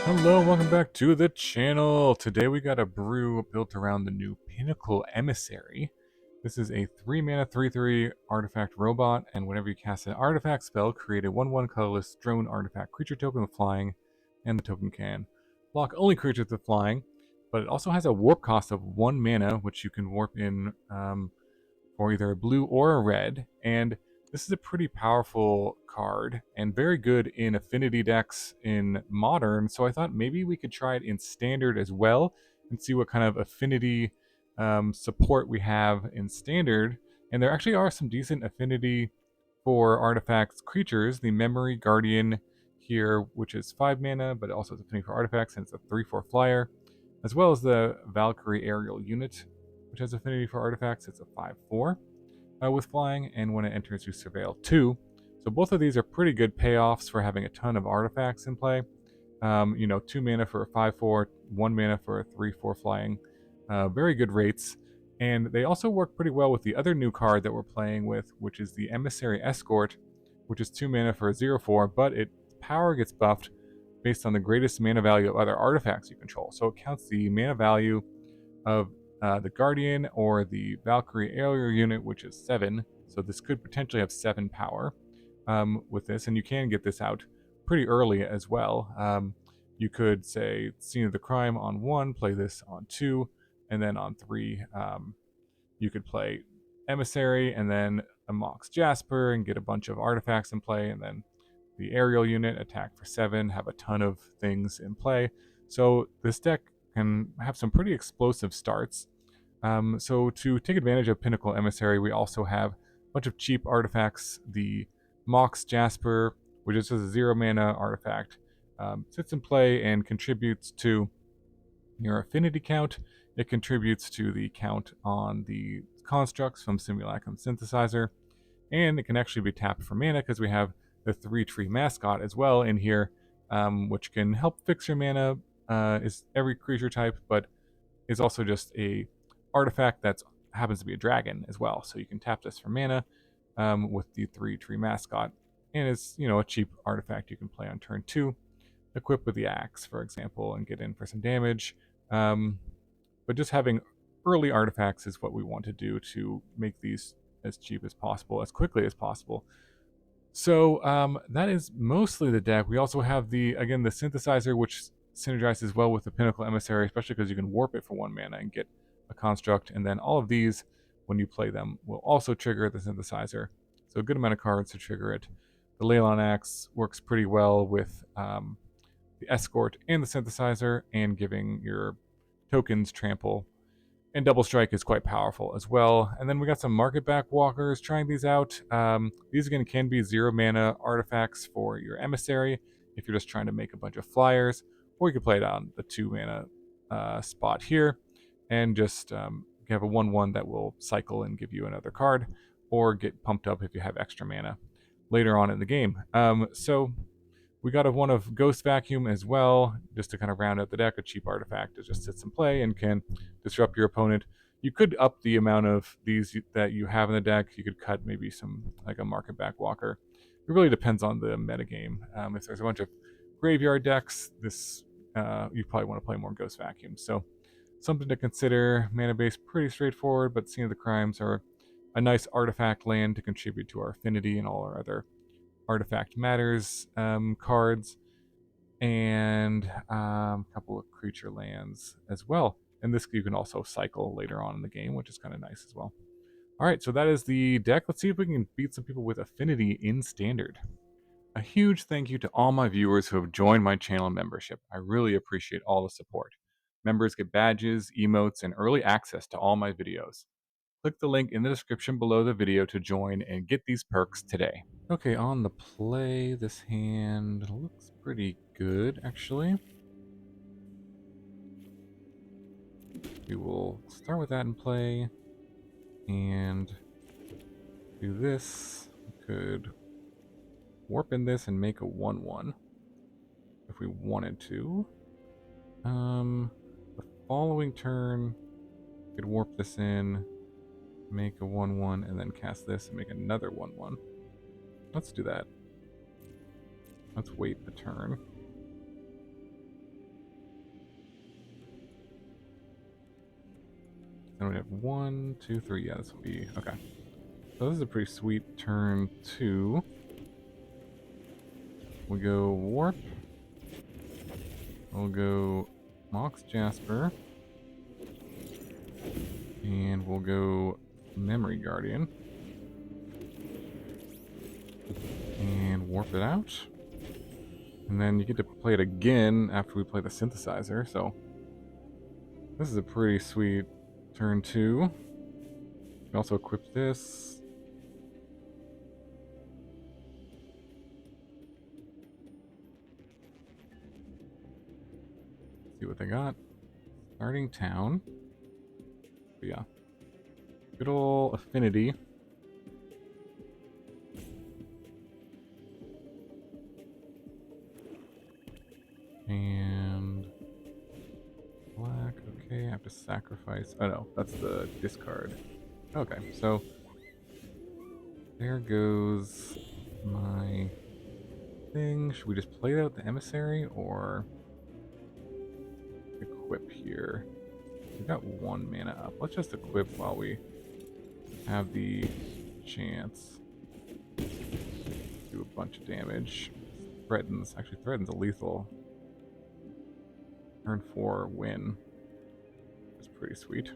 Hello, welcome back to the channel. Today we got a brew built around the new Pinnacle Emissary. This is a 3 mana 3/3 artifact robot, and whenever you cast an artifact spell, create a 1/1 colorless drone artifact creature token with flying, and the token can block only creatures with flying, but it also has a warp cost of 1 mana, which you can warp in for either a blue or a red, and this is a pretty powerful card and very good in Affinity decks in Modern, so I thought maybe we could try it in Standard as well and see what kind of Affinity support we have in Standard. And there actually are some decent Affinity for artifacts creatures. The Memory Guardian here, which is 5 mana, but it also has Affinity for artifacts, and it's a 3/4 flyer, as well as the Valkyrie aerial unit, which has Affinity for artifacts. It's a 5/4 with flying, and when it enters, you surveil 2. So both of these are pretty good payoffs for having a ton of artifacts in play. 2 mana for a 5/4, 1 mana for a 3/4 flying. Very good rates. And they also work pretty well with the other new card that we're playing with, which is the Emissary Escort, which is 2 mana for a 0/4, but its power gets buffed based on the greatest mana value of other artifacts you control. So it counts the mana value of the Guardian or the Valkyrie aerial unit, which is 7. So this could potentially have 7 power with this, and you can get this out pretty early as well. You could say Scene of the Crime on 1, play this on 2, and then on 3, you could play Emissary and then a Mox Jasper and get a bunch of artifacts in play, and then the aerial unit attack for 7, have a ton of things in play. So this deck can have some pretty explosive starts. So to take advantage of Pinnacle Emissary, we also have a bunch of cheap artifacts. The Mox Jasper, which is just a 0 mana artifact, sits in play and contributes to your affinity count. It contributes to the count on the constructs from Simulacrum Synthesizer, and it can actually be tapped for mana because we have the 3-tree Mascot as well in here, which can help fix your mana. Is every creature type, but is also just a artifact that happens to be a dragon as well. So you can tap this for mana with the 3-tree Mascot, and it's a cheap artifact you can play on turn 2, equip with the axe, for example, and get in for some damage. But just having early artifacts is what we want to do to make these as cheap as possible, as quickly as possible. So that is mostly the deck. We also have the synthesizer, which synergizes well with the Pinnacle Emissary, especially because you can warp it for 1 mana and get a construct, and then all of these, when you play them, will also trigger the synthesizer. So a good amount of cards to trigger it. The Leyline Axe works pretty well with the Escort and the synthesizer, and giving your tokens trample. And Double Strike is quite powerful as well. And then we got some Marketback Walkers trying these out. These again can be 0 mana artifacts for your Emissary if you're just trying to make a bunch of flyers, or you can play it on the 2 mana spot here and just have a 1/1 that will cycle and give you another card, or get pumped up if you have extra mana later on in the game. So we got one of Ghost Vacuum as well, just to kind of round out the deck. A cheap artifact that just sits in play and can disrupt your opponent. You could up the amount of these that you have in the deck. You could cut maybe some, like a Marketback Walker. It really depends on the metagame. If there's a bunch of graveyard decks, you probably want to play more Ghost Vacuum. So something to consider. Mana base pretty straightforward, but Scene of the Crimes are a nice artifact land to contribute to our affinity and all our other artifact matters cards, and a couple of creature lands as well. And this you can also cycle later on in the game, which is kind of nice as well. All right, so that is the deck. Let's see if we can beat some people with affinity in Standard. A huge thank you to all my viewers who have joined my channel membership. I really appreciate all the support. Members get badges, emotes, and early access to all my videos. Click the link in the description below the video to join and get these perks today. Okay, on the play, this hand looks pretty good, actually. We will start with that in play and do this. We could warp in this and make a 1/1 if we wanted to. The following turn, we could warp this in, make a 1/1, and then cast this and make another 1/1. Let's do that. Let's wait the turn. Then we have 1, 2, 3. Yeah, this will be okay. So this is a pretty sweet turn 2. We go Warp. We'll go Mox Jasper. And we'll go Memory Guardian. And warp it out. And then you get to play it again after we play the synthesizer, so this is a pretty sweet turn 2. You can also equip this. See what they got. Starting town. But yeah. Good ol' Affinity. And black, okay, I have to sacrifice. Oh no, that's the discard. Okay, so there goes my thing. Should we just play out the emissary or equip here? We've got 1 mana up. Let's just equip while we have the chance. Do a bunch of damage. Actually threatens a lethal. Turn 4 win. That's pretty sweet.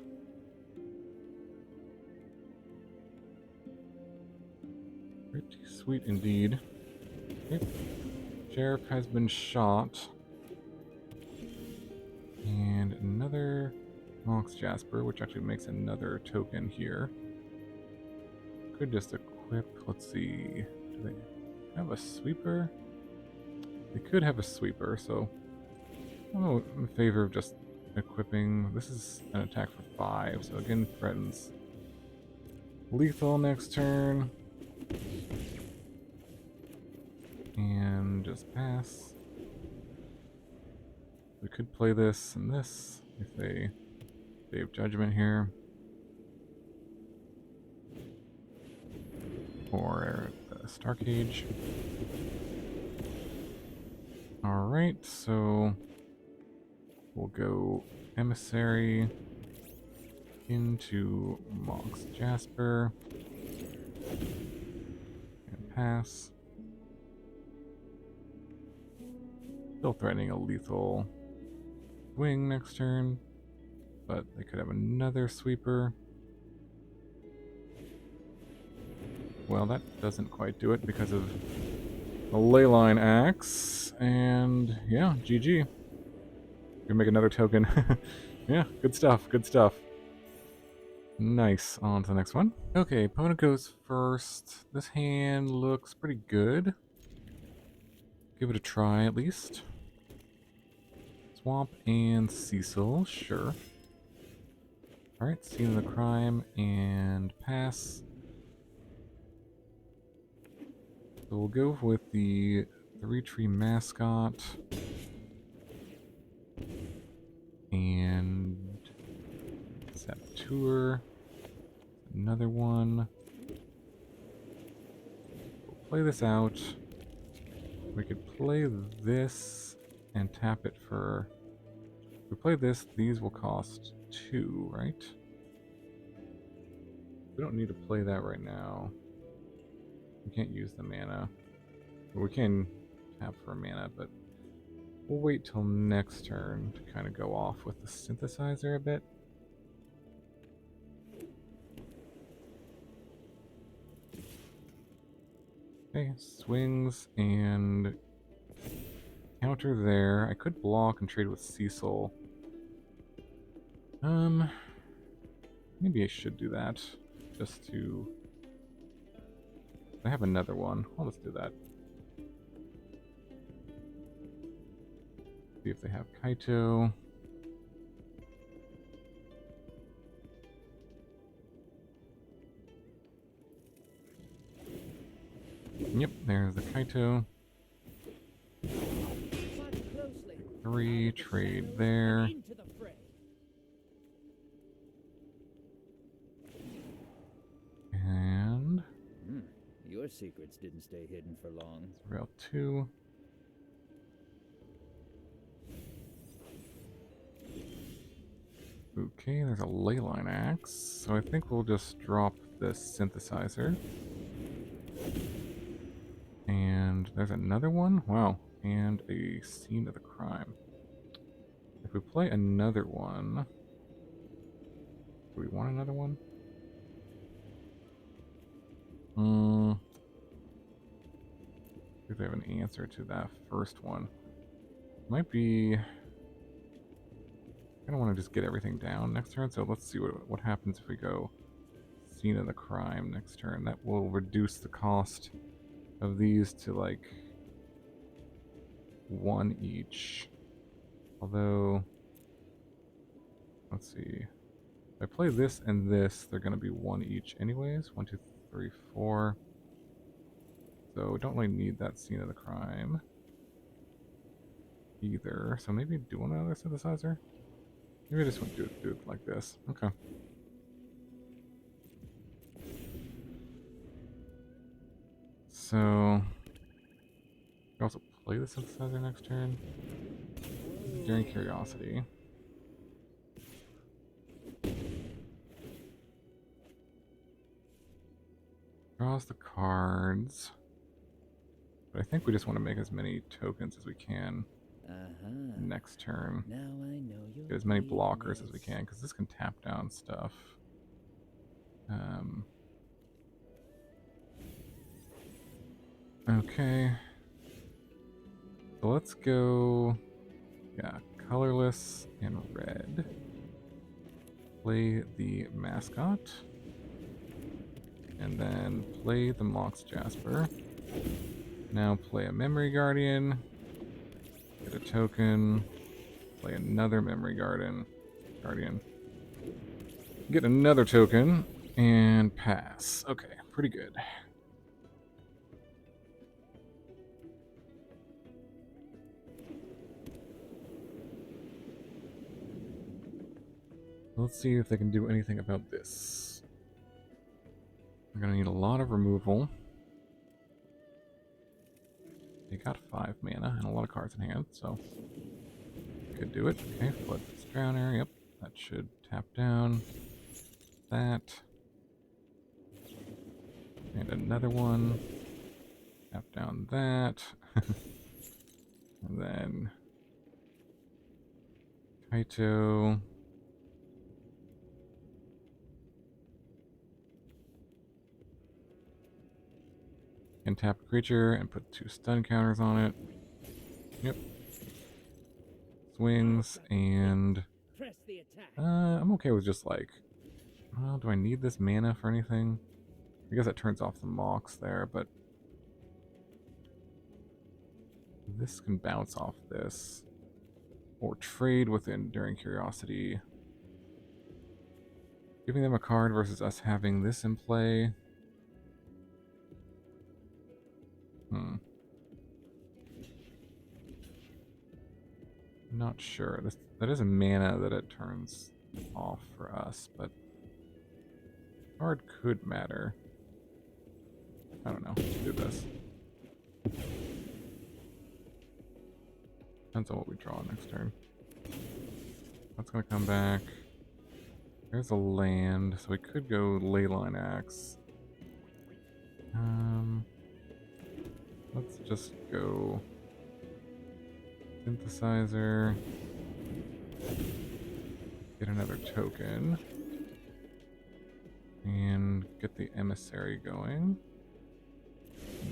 Pretty sweet indeed. Okay. Sheriff has been shot. And another Mox Jasper, which actually makes another token here. Could just equip, let's see, do they have a sweeper? They could have a sweeper, so I'm in favor of just equipping. This is an attack for 5, so again threatens lethal next turn. And just pass. We could play this and this if they have judgment here. Or Star Cage. Alright, so we'll go Emissary into Mox Jasper and pass. Still threatening a lethal swing next turn, but they could have another sweeper. Well, that doesn't quite do it because of the Leyline Axe, and yeah, GG. Gonna make another token. Yeah, good stuff, good stuff. Nice, on to the next one. Okay, opponent goes first. This hand looks pretty good. Give it a try at least. Swamp and Cecil, sure. Alright, scene of the crime and pass. So we'll go with the 3-tree Mascot. And Saboteur. Another one. We'll play this out. We could play this and tap it for... If we play this, these will cost 2, right? We don't need to play that right now. We can't use the mana. We can tap for mana, but we'll wait till next turn to kind of go off with the synthesizer a bit. Okay, swings and counter there. I could block and trade with Cecil. Maybe I should do that just to... I have another one. I'll just do that. See if they have Kaito. Yep, there's the Kaito. 3, trade there. And... Your secrets didn't stay hidden for long. Route 2. Okay, there's a Leyline Axe. So I think we'll just drop this synthesizer. And there's another one? Wow. And a scene of the crime. If we play another one... Do we want another one? See if they have an answer to that first one. Might be... I don't want to just get everything down next turn, so let's see what happens if we go scene of the crime next turn. That will reduce the cost of these to like 1 each. Although, let's see. If I play this and this, they're going to be 1 each anyways. 1, 2, 3, 4. So we don't really need that scene of the crime either. So maybe do another synthesizer? Maybe I just want to do it like this. Okay. So, you can also play the synthesizer next turn. During Curiosity. Draws the cards. But I think we just want to make as many tokens as we can next turn. Now I know your Get as many blockers weakness. as we can, because this can tap down stuff. Okay. So let's go... Yeah, colorless and red. Play the Mascot. And then play the Mox Jasper. Now play a Memory Guardian. Get a token. Play another Memory Guardian. Get another token. And pass. Okay, pretty good. Let's see if they can do anything about this. We're going to need a lot of removal. They got 5 mana and a lot of cards in hand, so could do it. Okay, flip this Drowner. Yep, that should tap down that. And another one. Tap down that. And then Kaito. Can tap a creature and put 2 stun counters on it. Yep. Swings and Press the attack. I'm okay with just like, well, do I need this mana for anything? I guess that turns off the Mox there, but this can bounce off this or trade with Enduring Curiosity. Giving them a card versus us having this in play. Not sure. That is a mana that it turns off for us, but card could matter. I don't know. Let's do this. Depends on what we draw next turn. That's gonna come back. There's a land, so we could go Leyline Axe. Let's just go Synthesizer. Get another token. And get the Emissary going.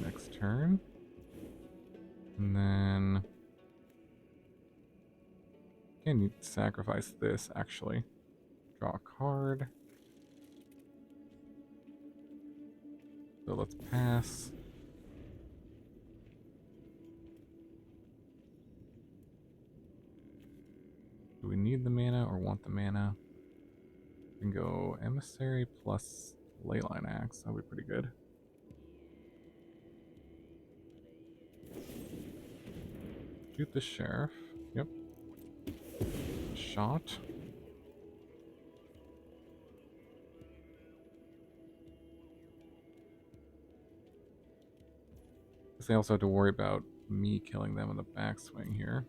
Next turn. And then... Again, you sacrifice this, actually. Draw a card. So let's pass. Do we need the mana or want the mana? We can go Emissary plus Leyline Axe. That would be pretty good. Shoot the Sheriff. Yep. Shot. They also have to worry about me killing them in the backswing here.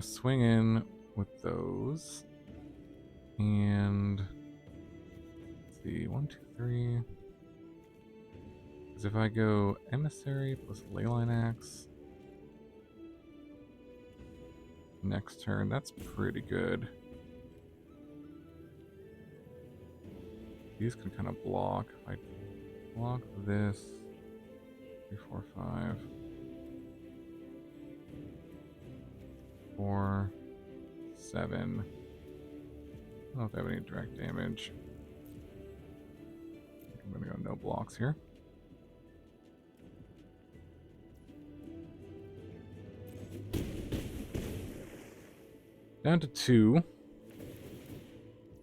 gonna swing in with those. And let's see, 1, 2, 3. Because if I go Emissary plus Leyline Axe next turn, that's pretty good. These can kind of block. If I block this, 3, 4, 5, 4, 7. I don't know if I have any direct damage. I'm gonna go no blocks here. Down to 2.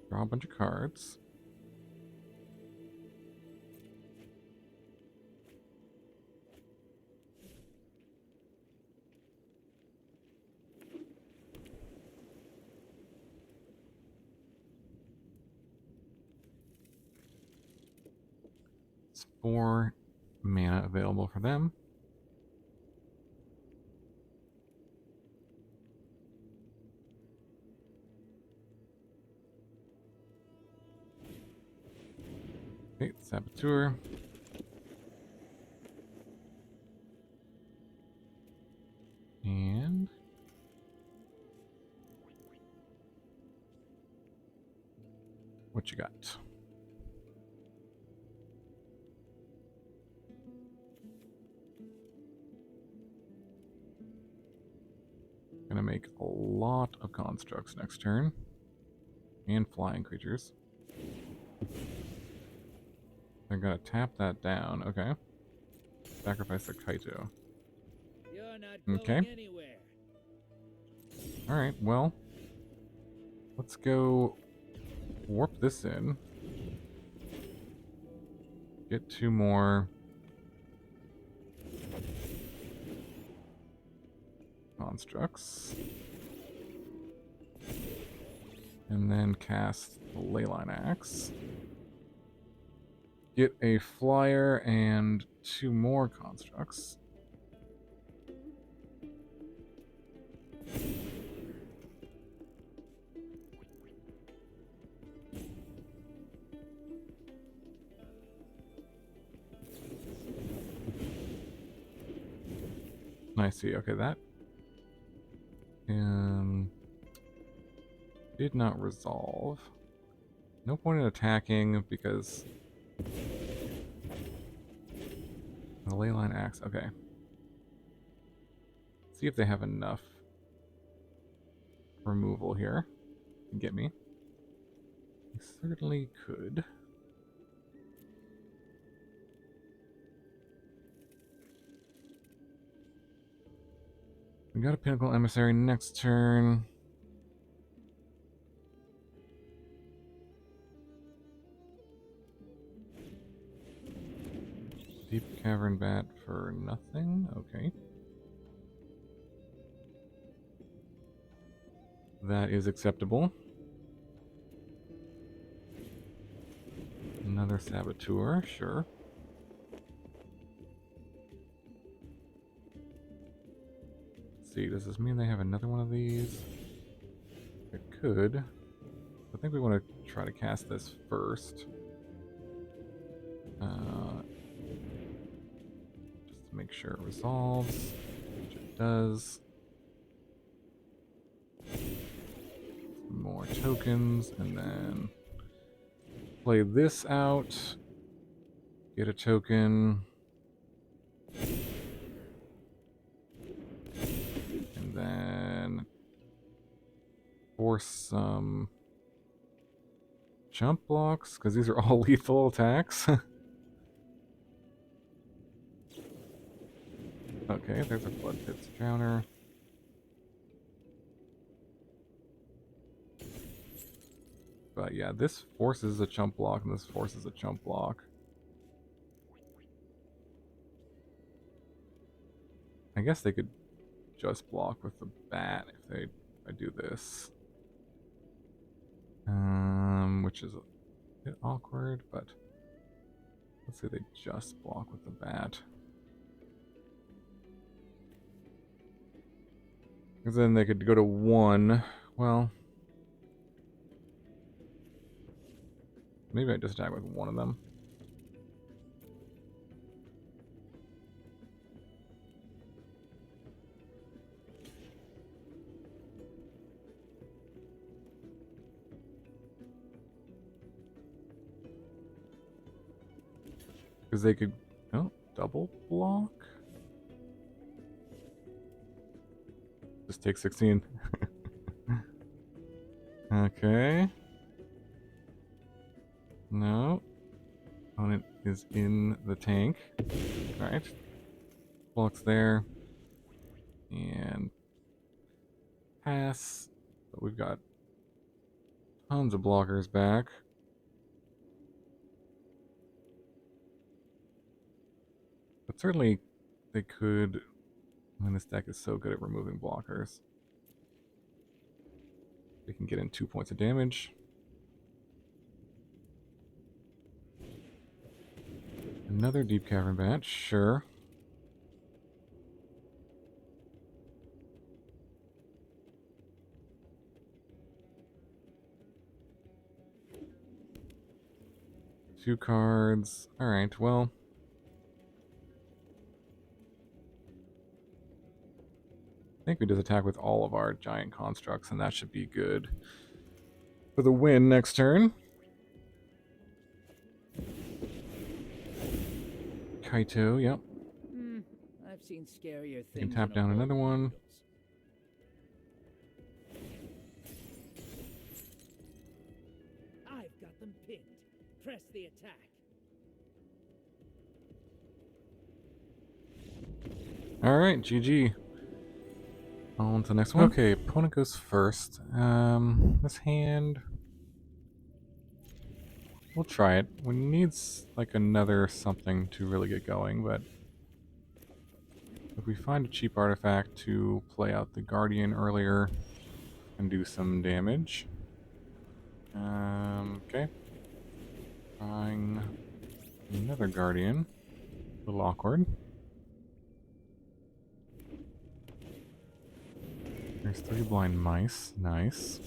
Draw a bunch of cards. It's 4 mana available for them. Okay, Saboteur. And what you got? Gonna make a lot of constructs next turn. And flying creatures. They're gonna tap that down. Okay. Sacrifice the Kaito. You're not going anywhere. Alright, well. Let's go warp this in. Get 2 more constructs. And then cast the Leyline Axe. Get a flyer and 2 more constructs. I see. Okay, that did not resolve. No point in attacking because the Leyline Axe. Okay. See if they have enough removal here to get me. They certainly could. We got a Pinnacle Emissary next turn. Deep Cavern Bat for nothing. Okay. That is acceptable. Another Saboteur, sure. Let's see, does this mean they have another one of these? It could. I think we want to try to cast this first. Just to make sure it resolves, which it does. Some more tokens, and then play this out. Get a token. And then force some jump blocks, because these are all lethal attacks. Okay, there's a Blood Pit's Drowner. But yeah, this forces a chump block, and this forces a chump block. I guess they could just block with the bat if I do this. Which is a bit awkward, but let's say they just block with the bat. Because then they could go to 1. Well, maybe I just attack with one of them. Because they could... Oh, double block? Just take 16. Okay. No. Opponent is in the tank. Alright. Blocks there. And pass. But we've got tons of blockers back. But certainly they could... I mean, this deck is so good at removing blockers. They can get in 2 points of damage. Another Deep Cavern Bat, sure. Two cards. Alright, well. I think we just attack with all of our giant constructs, and that should be good for the win next turn. Kaito, yep. I've seen scarier things. You can tap down another one. I've got them pinned. Press the attack. Alright, GG. On to the next one. Okay, opponent goes first. This hand... We'll try it. We need like another something to really get going, but if we find a cheap artifact to play out the Guardian earlier and do some damage. Okay. Trying another Guardian. A little awkward. There's 3 blind mice. Nice.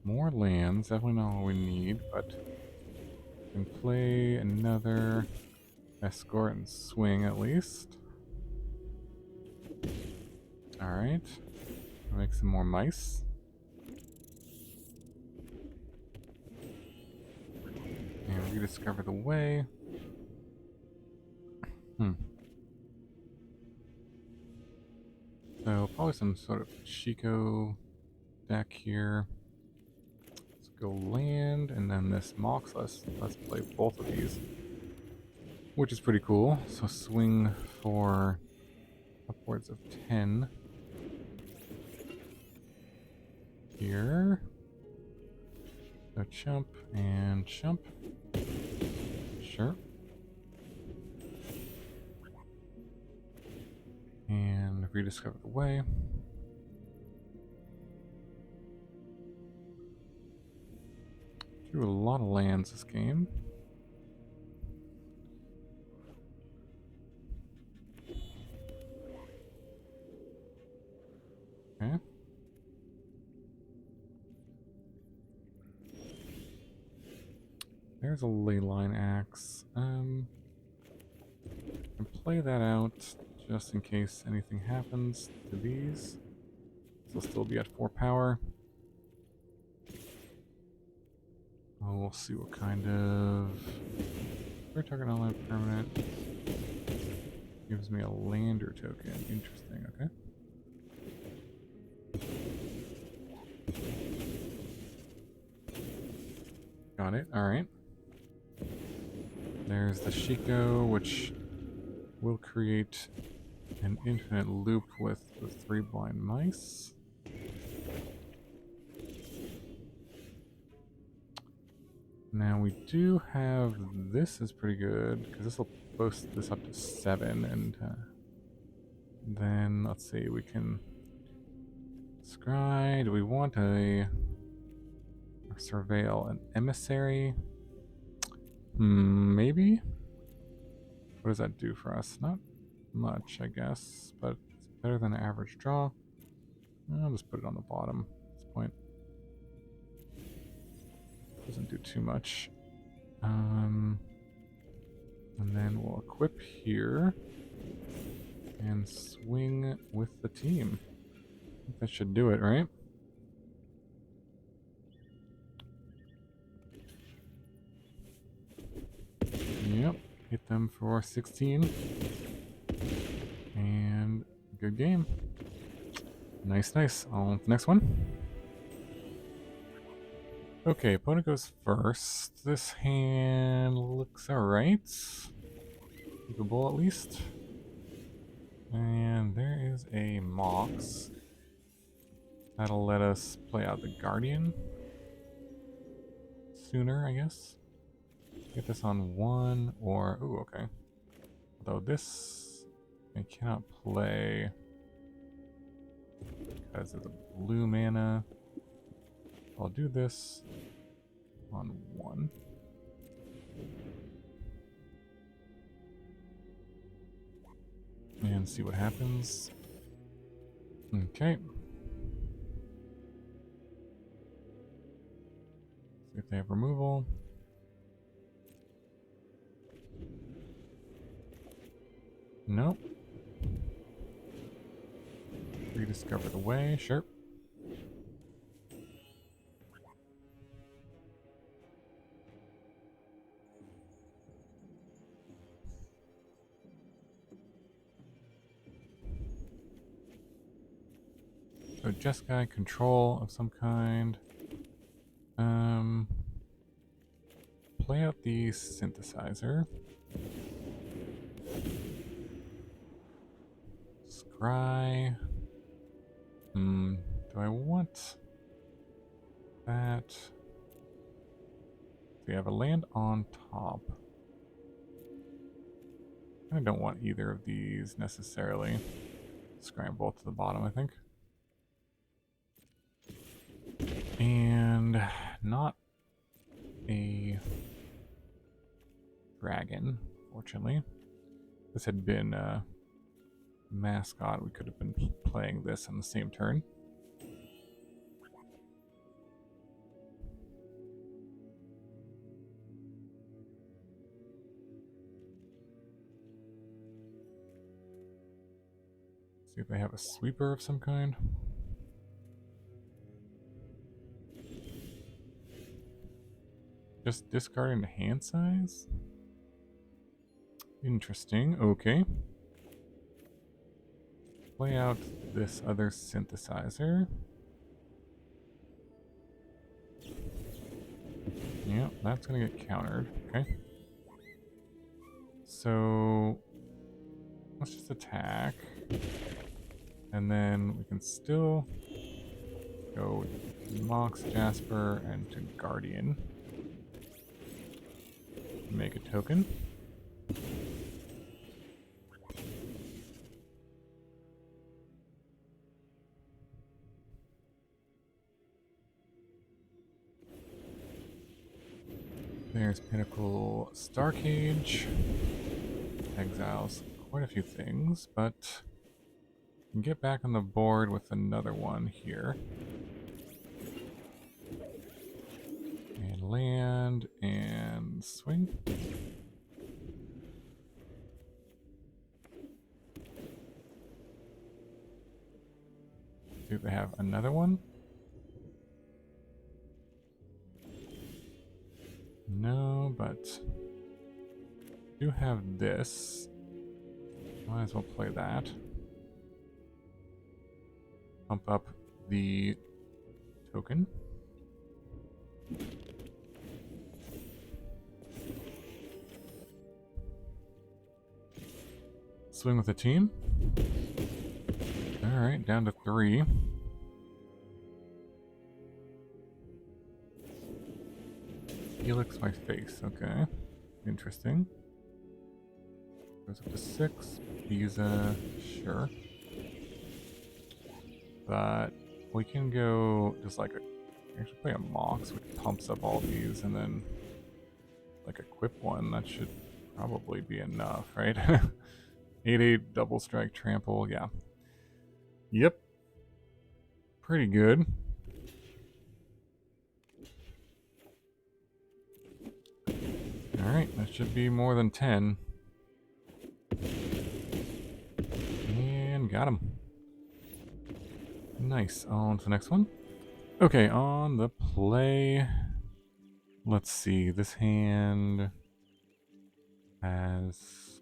More lands. Definitely not what we need, but we can play another Escort and swing at least. Alright. Make some more mice. And rediscover the way. So probably some sort of Chico deck here. Let's go land, and then this Mox. Let's play both of these, which is pretty cool. So swing for upwards of 10 here. So chump and chump. Sure. And rediscover the way. Drew a lot of lands this game. Okay. There's a Leyline Axe. And play that out just in case anything happens to these. They'll still be at 4 power. Oh, we'll see what kind of... We're target online permanent. Gives me a lander token. Interesting, okay. Got it, alright. There's the Chico, which will create an infinite loop with the 3 blind mice. Now we do have, this is pretty good, because this will boost this up to 7, and then, let's see, we can scry, do we want a surveil, an emissary? Maybe? What does that do for us? Not much, I guess, but it's better than an average draw. I'll just put it on the bottom at this point. Doesn't do too much. And then we'll equip here and swing with the team. I think that should do it, right? Yep, hit them for 16. And good game. Nice, nice. On to the next one. Okay, opponent goes first. This hand looks alright. Keepable at least. And there is a Mox. That'll let us play out the Guardian sooner, I guess. Get this on one or... Ooh, okay. Although this I cannot play because of the blue mana. I'll do this on one. And see what happens. Okay. See if they have removal. Nope. Rediscover the way, sure. So Jeskai, control of some kind. Play out the synthesizer. Scry. Do I want that? We have a land on top. I don't want either of these necessarily. Scramble to the bottom, I think. And not a dragon, fortunately. This had been Mascot. We could have been playing this on the same turn. See if they have a sweeper of some kind. Just discarding the hand size? Interesting, okay. Play out this other synthesizer. Yeah, that's gonna get countered, okay. So, let's just attack. And then we can still go Mox Jasper and to Guardian. Make a token. There's Pinnacle Starcage. Exiles quite a few things, but we can get back on the board with another one here. And land and swing. Do they have another one? No, but do have this. Might as well play that. Pump up the token. Swing with the team. Alright, down to 3. Helix my face, okay. Interesting. Goes up to 6. Visa, sure. But we can go just like actually play a Mox, which pumps up all these, and then like equip one. That should probably be enough, right? 8/8 double strike trample, yeah. Yep. pretty good. Alright, that should be more than 10. And got him. Nice. On to the next one. Okay, on the play. Let's see. This hand has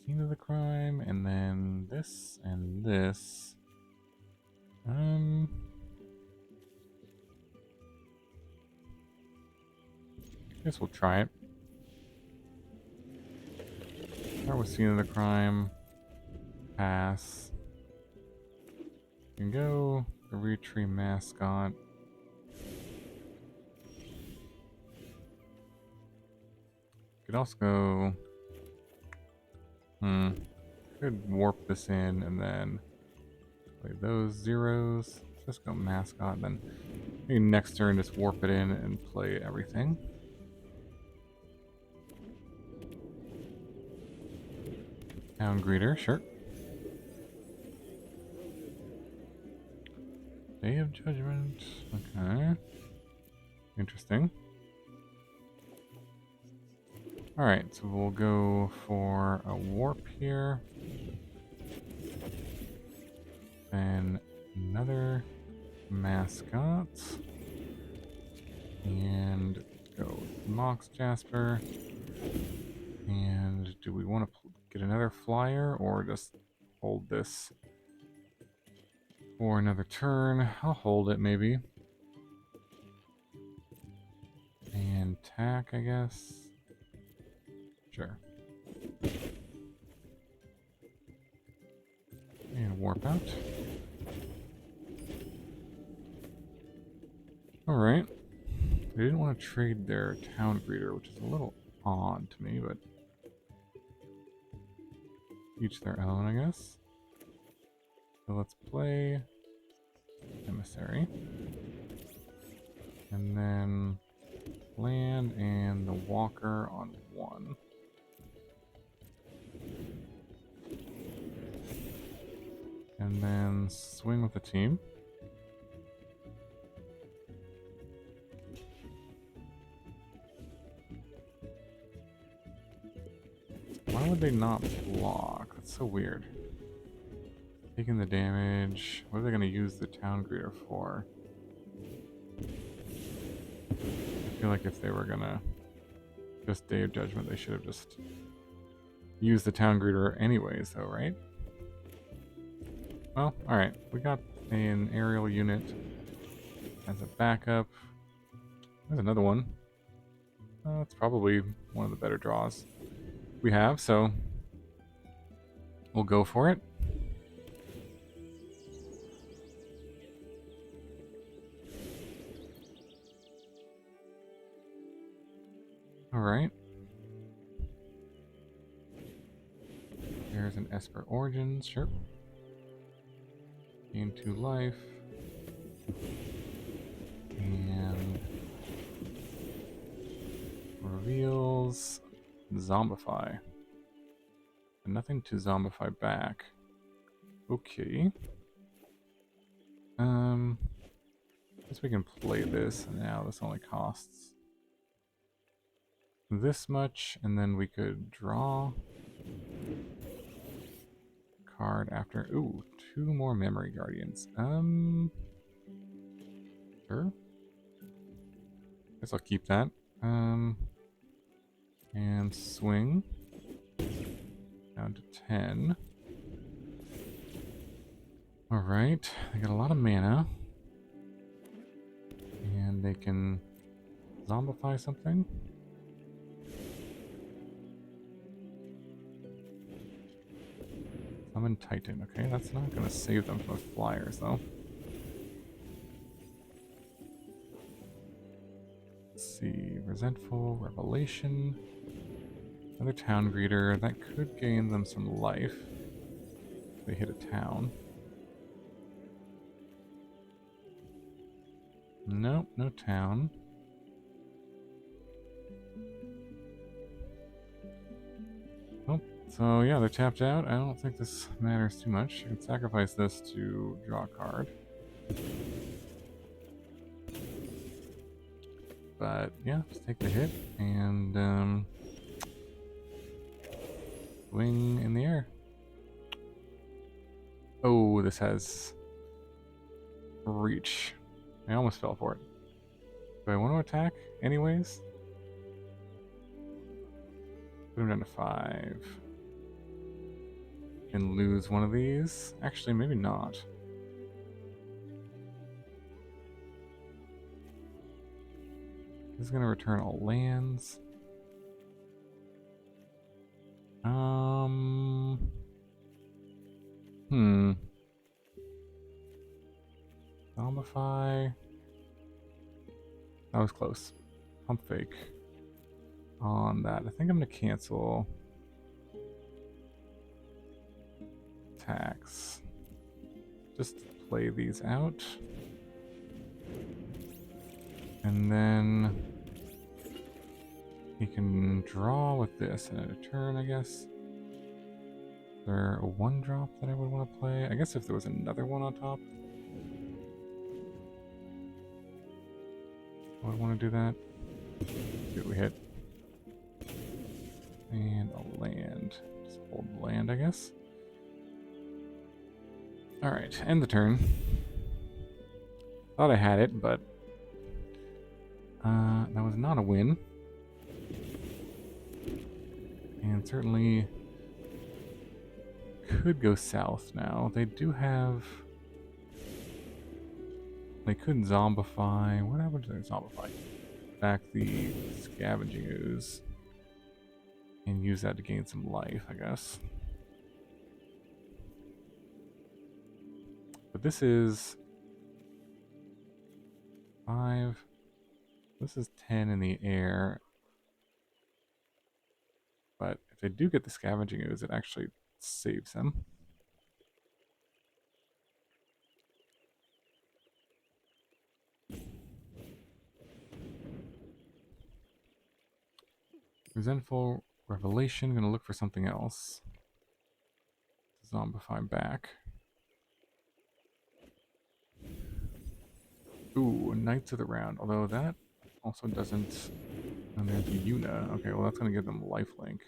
scene of the crime, and then this and this. Guess we'll try it. Start with scene of the crime. Pass. You can go the retreat mascot. Could also go. Could warp this in and then play those zeros. Just go mascot, then maybe next turn just warp it in and play everything. Town greeter, sure. Day of Judgment. Okay. Interesting. Alright, so we'll go for a warp here. Then another mascot. And go Mox Jasper. And do we want to get another flyer or just hold this for another turn? I'll hold it maybe. And attack, I guess. Sure. And warp out. Alright. They didn't want to trade their town greeter, which is a little odd to me, but each their own, I guess. So let's play Emissary. And then land and the Walker on 1. And then swing with the team. Why would they not block? That's so weird. Taking the damage. What are they going to use the town greeter for? I feel like if they were going to just Day of Judgment, they should have just used the town greeter anyways, though, right? Well, alright. We got an aerial unit as a backup. There's another one. It's probably one of the better draws we have, so we'll go for it. Alright. There's an Esper Origins, sure. Gain 2 life. And reveals Zombify. And nothing to zombify back. Okay. Guess we can play this now. This only costs this much, and then we could draw card after. Ooh, 2 more Memory Guardians. Sure. Guess I'll keep that. And swing down to 10. Alright, they got a lot of mana. And they can zombify something. Summon Titan. Okay, that's not going to save them from flyers, though. Let's see. Resentful, Revelation. Another town greeter. That could gain them some life. If they hit a town. Nope, no town. Oh, so yeah, they're tapped out. I don't think this matters too much. You can sacrifice this to draw a card. But yeah, just take the hit and swing in the air. Oh, this has reach. I almost fell for it. Do I want to attack anyways? Put him down to 5. Can lose one of these. Actually, maybe not. This is going to return all lands. Zombify. That was close. Pump fake on that. I think I'm going to cancel attacks. Just play these out. And then he can draw with this and a turn, I guess. Is there a 1-drop that I would want to play? I guess if there was another one on top, I would want to do that. See what we hit. And a land. Just hold the land, I guess. Alright, end the turn. Thought I had it, but that was not a win. And certainly could go south now. They do have... They could zombify... What happened to their zombify? Back the scavenging ooze. And use that to gain some life, I guess. But this is 5. This is 10 in the air. But if they do get the scavenging ooze, it actually saves them. Resentful Revelation, gonna look for something else. Zombify back. Ooh, Knights of the Round. Although that also doesn't... And there's Yuna. Okay, well that's gonna give them lifelink.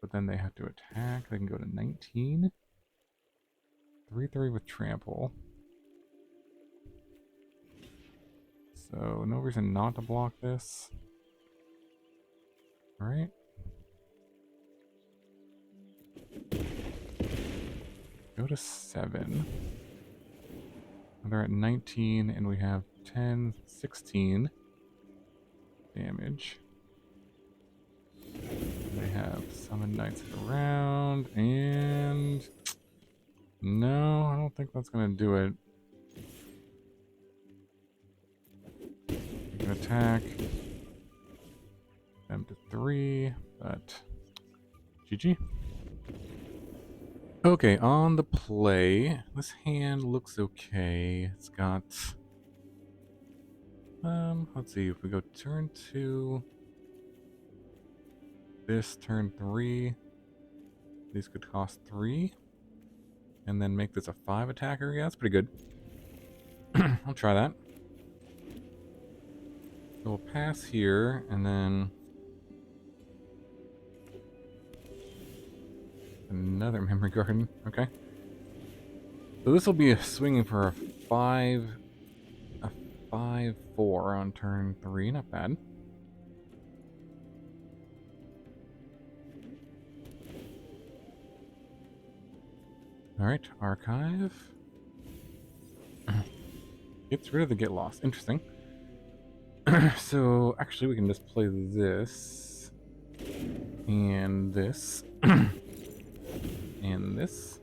But then they have to attack. They can go to 19. 3/3 with trample. So no reason not to block this. Alright. Go to 7. They're at 19 and we have 10, 16 damage. They have Summon Knights around and... No, I don't think that's going to do it. You can attack them to 3, but GG. Okay, on the play, this hand looks okay. It's got... let's see, if we go turn 2, this turn 3, these could cost 3. And then make this a 5 attacker. Yeah, that's pretty good. I'll try that. So we'll pass here, and then another memory garden. Okay. So this will be swinging for a 5-4 on turn 3. Not bad. Alright, archive. Gets rid of the get lost. Interesting. So actually we can just play this and this and this.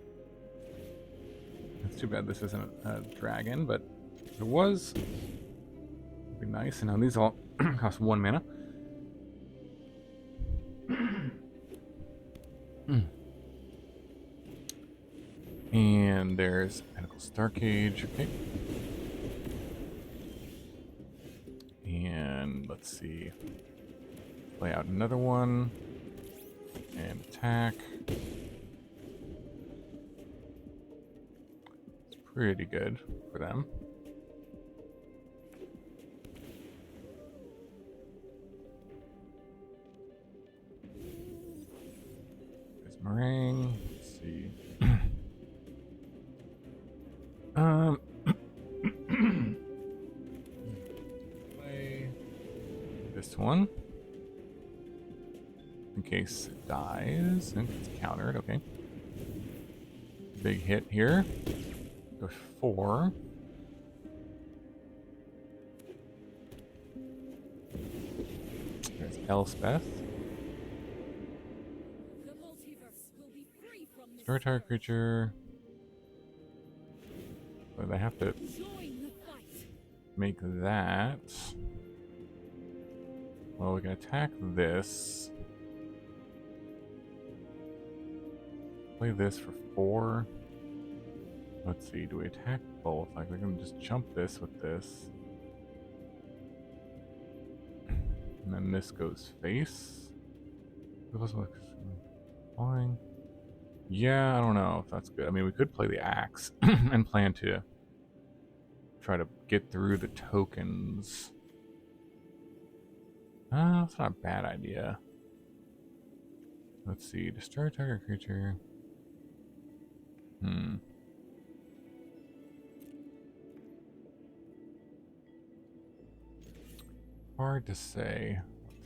It's too bad this isn't a dragon, but if it was, it'd be nice. And now these all cost 1 mana. And there's Pinnacle Starcage. Okay. And let's see. Play out another one. And attack. pretty good for them. There's Meringue. Let's see. Play this one in case it dies and it's countered. Okay. Big hit here. Go 4. There's Elspeth. Star target creature. But I have to make that. Well, we can attack this. Play this for 4. Let's see, do we attack both? Like, we can just jump this with this. And then this goes face. Flying. Yeah, I don't know if that's good. I mean, we could play the axe and plan to try to get through the tokens. That's not a bad idea. Let's see, destroy target creature. Hard to say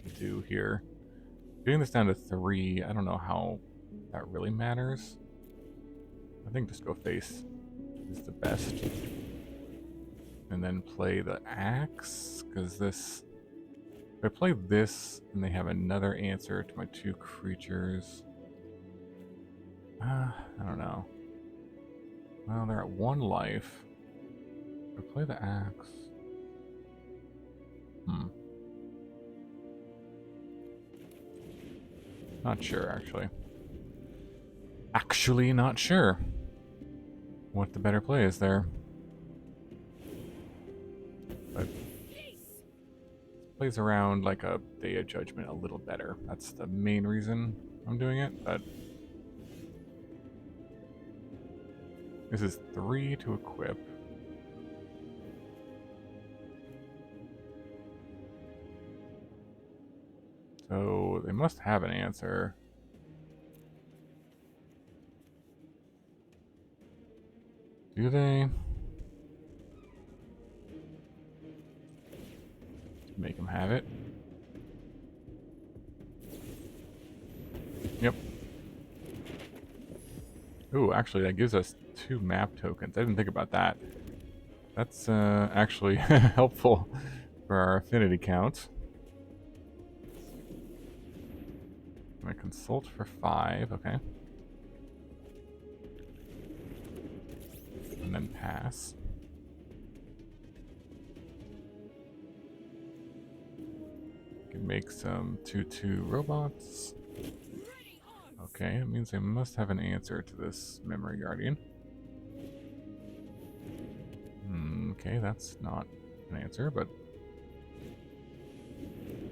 what to do here. Getting this down to 3, I don't know how that really matters. I think just go face is the best. And then play the axe, because this... If I play this, and they have another answer to my 2 creatures... I don't know. Well, they're at 1 life. If I play the axe... Not sure, actually. Actually not sure what the better play is there. But plays around like a Day of Judgment a little better. That's the main reason I'm doing it, but this is 3 to equip. So they must have an answer. Do they? Make them have it. Yep. Ooh, actually that gives us 2 map tokens. I didn't think about that. That's actually helpful for our affinity count. I consult for 5, okay. And then pass. Can make some 2/2 robots. Okay, it means I must have an answer to this Memory Guardian. Okay, that's not an answer, but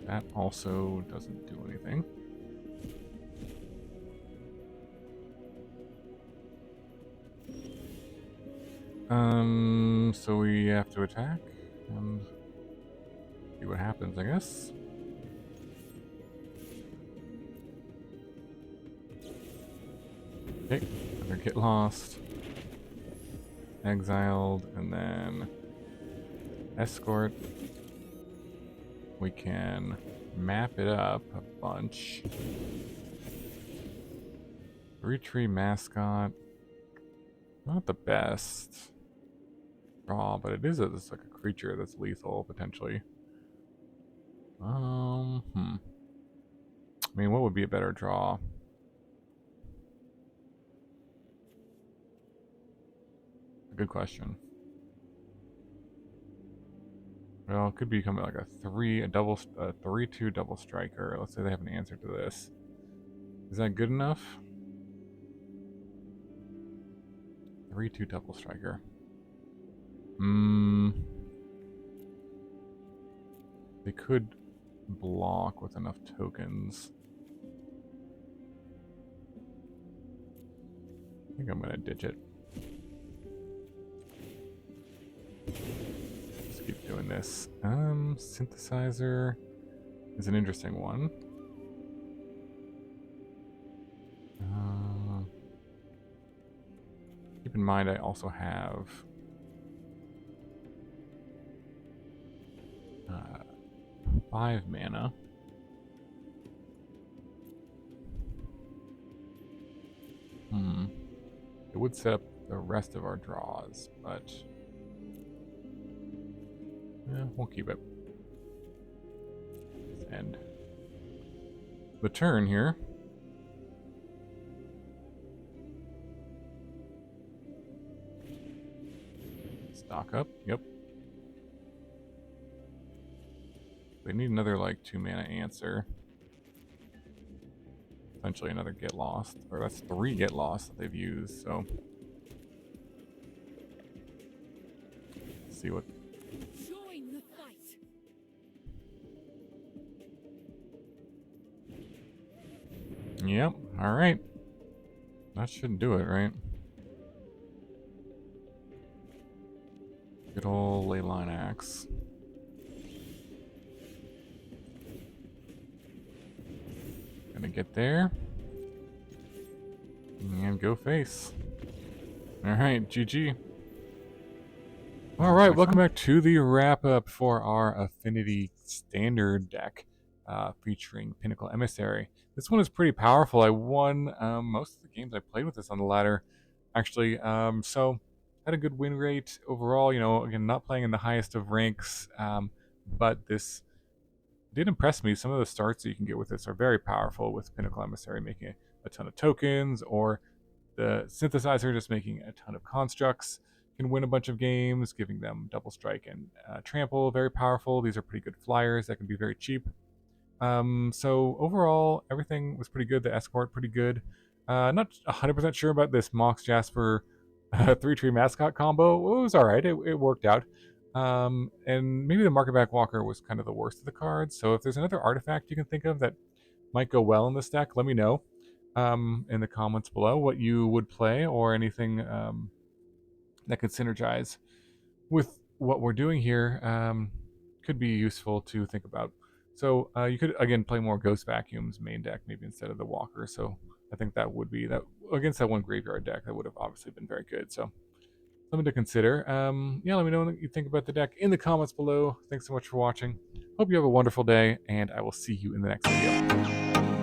that also doesn't do anything. So we have to attack and see what happens, I guess. Okay, another get lost. Exiled, and then escort. We can map it up a bunch. Retreat mascot. Not the best draw, but it is it's like a creature that's lethal potentially. I mean, what would be a better draw? Good question. Well, it could become like a 3/2 double striker. Let's say they have an answer to this. Is that good enough? 3/2 double striker. They could block with enough tokens. I think I'm gonna ditch it. doing this. Synthesizer is an interesting one. Keep in mind I also have 5 mana. It would set up the rest of our draws, but yeah, we'll keep it. Let's end the turn here. Stock up, yep. They need another like 2 mana answer. Essentially another Get Lost, or that's 3 Get Lost that they've used, so let's see what. Join the fight. Yep, alright. That should do it, right? Good old Leyline Axe. Gonna get there. And go face. Alright, GG. Alright, welcome back to the wrap-up for our Affinity Standard deck featuring Pinnacle Emissary. This one is pretty powerful. I won most of the games I played with this on the ladder, actually. So, had a good win rate overall. You know, again, not playing in the highest of ranks, but this did impress me. Some of the starts that you can get with this are very powerful, with Pinnacle Emissary making a ton of tokens, or the synthesizer just making a ton of constructs. Can win a bunch of games, giving them double strike and trample. Very powerful. These are pretty good flyers that can be very cheap. So overall, everything was pretty good. The Escort, pretty good. Not 100% sure about this Mox Jasper 3-tree Mascot combo. It was alright. It worked out. And maybe the Marketback Walker was kind of the worst of the cards. So if there's another artifact you can think of that might go well in this deck, let me know in the comments below what you would play, or anything that could synergize with what we're doing here. Could be useful to think about. So you could, again, play more Ghost Vacuums main deck, maybe instead of the Walker. So I think that would be, that against that one graveyard deck, that would have obviously been very good. So something to consider. Yeah, let me know what you think about the deck in the comments below. Thanks so much for watching. Hope you have a wonderful day, and I will see you in the next video.